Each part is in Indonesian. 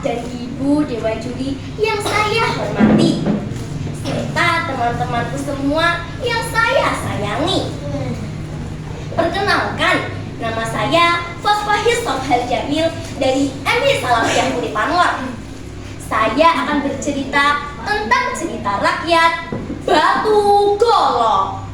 dan Ibu Dewan Juri yang saya hormati, serta teman-temanku semua yang saya sayangi. Perkenalkan, nama saya Fosfahis Sofhal Jamil dari MI Salafiyah Urip Anwar. Saya akan bercerita tentang cerita rakyat Batu Golok.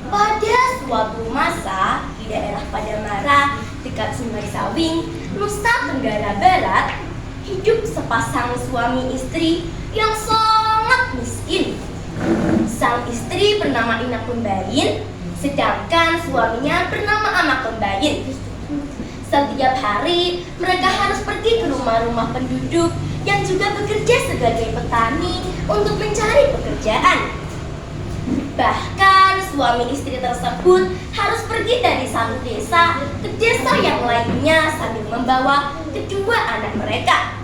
Pada suatu masa di daerah Padamara dekat Sungai Sawing, Nusa Tenggara Barat, hidup sepasang suami istri yang sangat miskin. Sang istri bernama Ina Kumbain, sedangkan suaminya bernama Ama Kumbain. Setiap hari mereka harus pergi ke rumah-rumah penduduk yang juga bekerja sebagai petani untuk mencari pekerjaan. Bahkan suami istri tersebut harus pergi dari satu desa ke desa yang lainnya sambil membawa kedua anak mereka.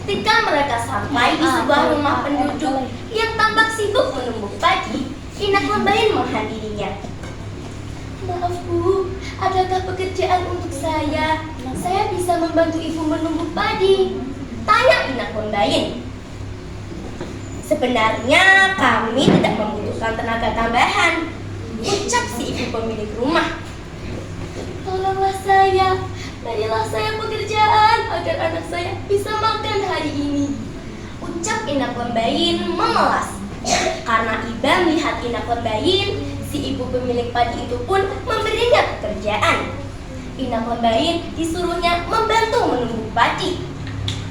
Ketika mereka sampai di sebuah rumah penduduk yang tampak sibuk menumbuk padi, Ina Kumbain menghadirinya. "Maaf Bu, adakah pekerjaan untuk saya? Saya bisa membantu Ibu menumbuk padi," tanya Ina Kumbain. "Sebenarnya kami tidak membutuhkan tenaga tambahan," ucap si ibu pemilik rumah. "Tolonglah saya, berilah saya pekerjaan agar anak saya bisa makan hari ini," ucap Ina Kumbain memelas. Karena iba melihat Ina Kumbain, si ibu pemilik padi itu pun memberinya pekerjaan. Ina Kumbain disuruhnya membantu menumbuk padi.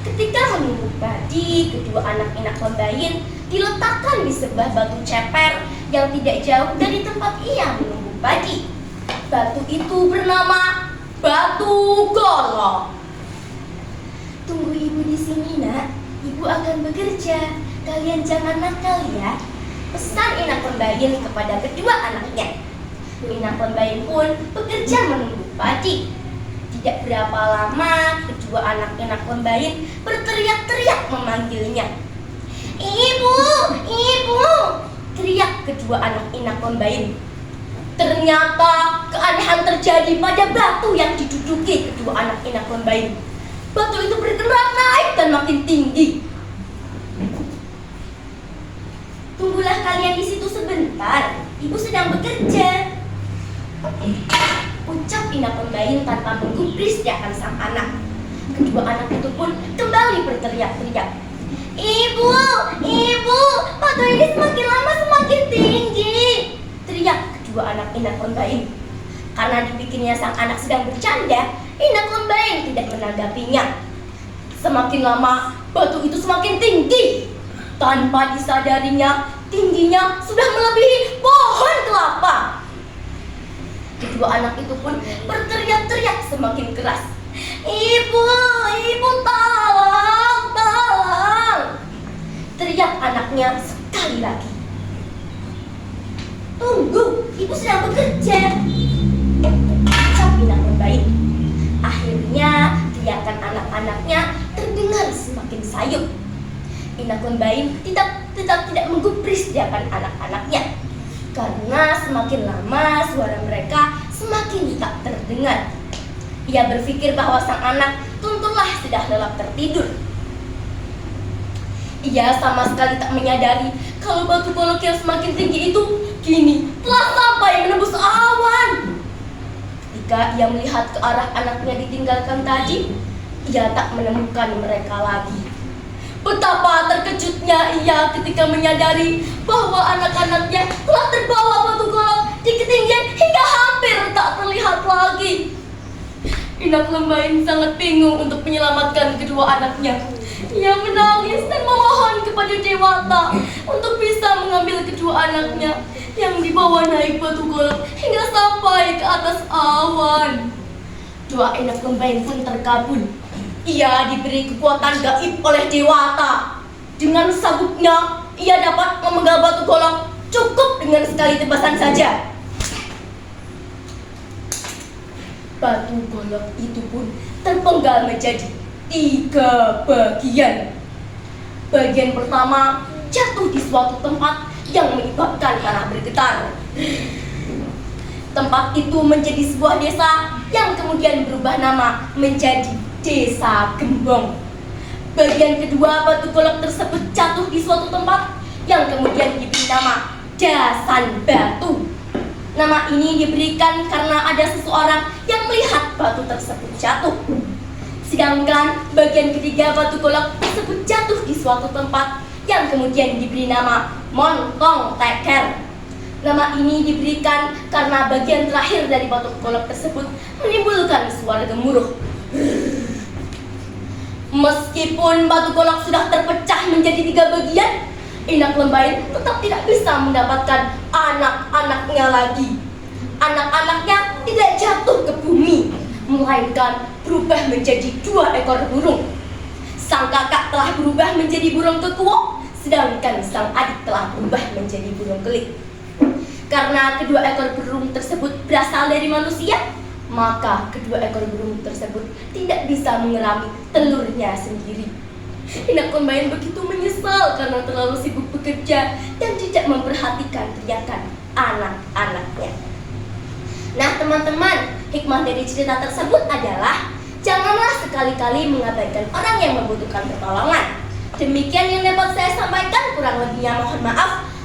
Ketika menumbuk padi, kedua anak Ina Kumbain diletakkan di sebuah batu ceper yang tidak jauh dari tempat ia menumbuk padi. Batu itu bernama Batu Golok. "Tunggu Ibu di sini, Nak. Ibu akan bekerja. Kalian jangan nakal ya," pesan Ina Kumbain kepada kedua anaknya. Ina Kumbain pun bekerja menumbuk padi. Tidak berapa lama, kedua anak Ina Kumbain berteriak-teriak memanggilnya. "Ibu, Ibu!" teriak kedua anak Ina Kumbain. Ternyata keanehan terjadi pada batu yang diduduki kedua anak Ina Kumbain. Batu itu bergerak naik dan makin tinggi. "Tunggulah kalian di situ sebentar, Ibu sedang bekerja," ucap Ina Kumbain tanpa menggubris akan sang anak. Kedua anak itu pun kembali berteriak-teriak. "Ibu, Ibu, batu ini semakin lama semakin tinggi," teriak kedua anak Ina Kumbain. Karena dipikirnya sang anak sedang bercanda, Ina Kumbain tidak menanggapinya. Semakin lama, batu itu semakin tinggi. Tanpa disadarinya, tingginya sudah melebihi pohon kelapa. Kedua anak itu pun berteriak-teriak semakin keras. "Ibu, Ibu, tolong, tolong!" teriak anaknya sekali lagi. "Tunggu, Ibu sedang bekerja," ucap Ina Kumbain. Akhirnya teriakan anak-anaknya terdengar semakin sayup. Ina Kumbain tetap tidak menggubris teriakan anak-anaknya. Karena semakin lama suara mereka semakin tak terdengar. Ia berpikir bahwa sang anak tentulah sudah lelap tertidur. Ia sama sekali tak menyadari kalau batu golok yang semakin tinggi itu kini telah sampai menembus awan. Ketika ia melihat ke arah anaknya ditinggalkan tadi, ia tak menemukan mereka lagi. Betapa terkejutnya ia ketika menyadari bahwa anak-anaknya telah terbawa batu golok di ketinggian hingga hampir tak terlihat lagi. Ina Kumbain sangat bingung untuk menyelamatkan kedua anaknya. Ia menangis dan memohon kepada Dewata untuk bisa mengambil kedua anaknya yang dibawa naik batu golok hingga sampai ke atas awan. Doa Ina Kumbain pun terkabul. Ia diberi kekuatan gaib oleh Dewata. Dengan sabuknya, ia dapat memegang batu golok cukup dengan sekali tebasan saja. Batu golok itu pun terpenggal menjadi 3 bagian. Bagian pertama jatuh di suatu tempat yang menyebabkan tanah bergetar. Tempat itu menjadi sebuah desa yang kemudian berubah nama menjadi Desa Gembong. Bagian kedua batu golok tersebut jatuh di suatu tempat yang kemudian diberi nama Dasan Batu. Nama ini diberikan karena ada seseorang yang melihat batu tersebut jatuh. Sedangkan bagian ketiga batu golok tersebut jatuh di suatu tempat yang kemudian diberi nama Montong Teker. Nama ini diberikan karena bagian terakhir dari batu golok tersebut menimbulkan suara gemuruh. Meskipun batu golok sudah terpecah menjadi 3 bagian, Inak Lembain tetap tidak bisa mendapatkan anak-anaknya lagi. Anak-anaknya tidak jatuh ke bumi, melainkan berubah menjadi 2 ekor burung. Sang kakak telah berubah menjadi burung kekuok, sedangkan sang adik telah berubah menjadi burung kelik. Karena kedua ekor burung tersebut berasal dari manusia, maka kedua ekor burung tersebut tidak bisa mengerami telurnya sendiri. Inak Lembain begitu menyesal karena terlalu sibuk bekerja dan tidak memperhatikan teriakan anak-anaknya. Nah teman-teman, hikmah dari cerita tersebut adalah janganlah sekali-kali mengabaikan orang yang membutuhkan pertolongan. Demikian yang dapat saya sampaikan, kurang lebihnya mohon maaf.